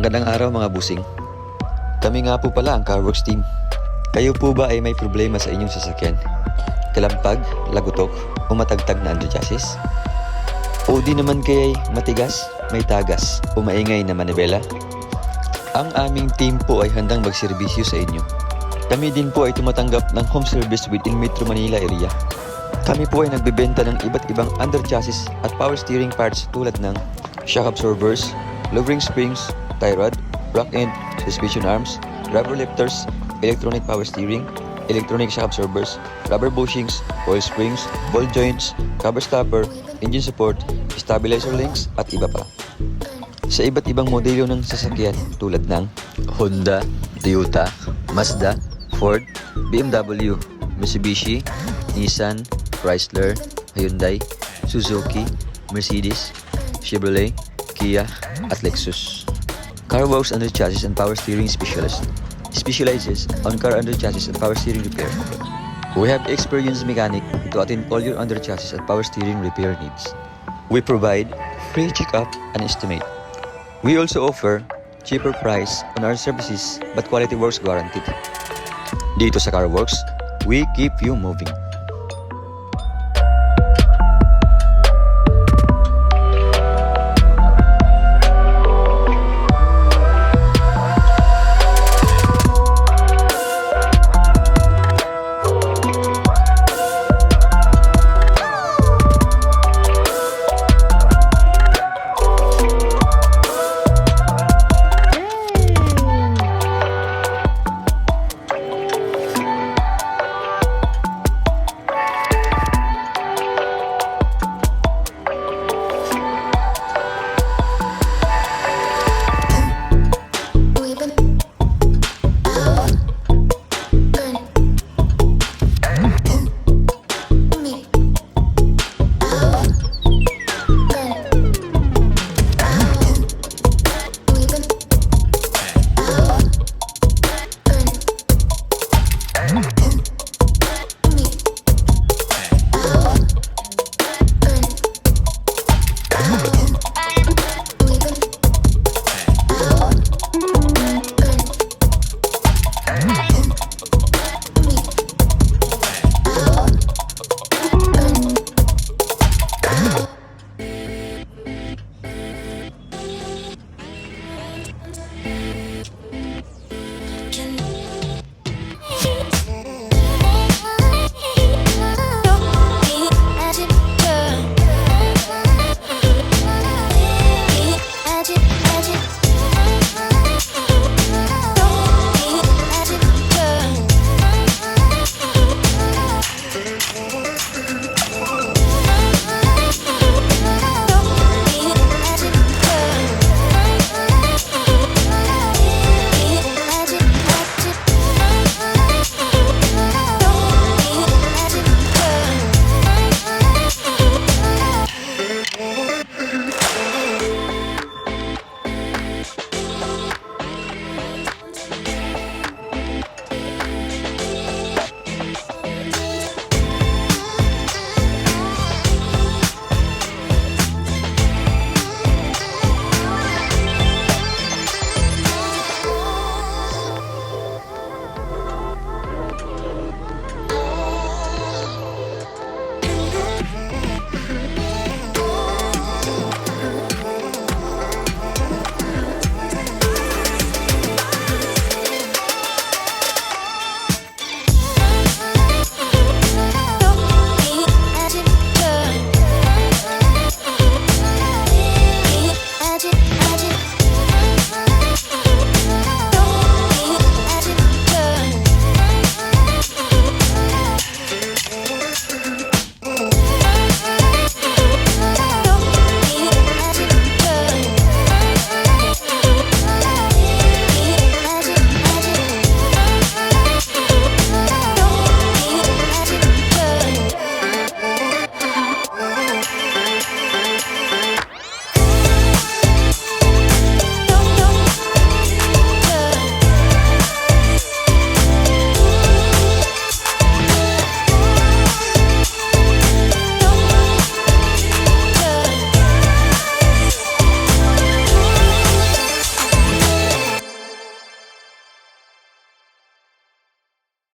Magandang araw mga busing. Kami nga po pala ang Worx team. Kayo po ba ay may problema sa inyong sasakyan? Kalampag, Lagutok o matagtag na Underchassis? O di naman kaya'y matigas, may tagas o maingay na Manibela? Ang aming team po ay handang magserbisyo sa inyo. Kami din po ay tumatanggap ng home service within Metro Manila area. Kami po ay nagbebenta ng iba't ibang underchassis at power steering parts tulad ng shock absorbers, lowering springs, tie rod, rock end, suspension arms, rubber lifters, electronic power steering, electronic shock absorbers, rubber bushings, coil springs, ball joints, cover stopper, engine support, stabilizer links at iba pa. Sa iba't ibang modelo ng sasakyan tulad ng Honda, Toyota, Mazda, Ford, BMW, Mitsubishi, Nissan, Chrysler, Hyundai, Suzuki, Mercedes, Chevrolet, Kia at Lexus. Worx Underchassis and Power Steering Specialist specializes on car underchassis and power steering repair. We have experienced mechanic to attend all your underchassis and power steering repair needs. We provide free checkup and estimate. We also offer cheaper price on our services but quality works guaranteed. Dito sa Worx, we keep you moving. Magic, magic.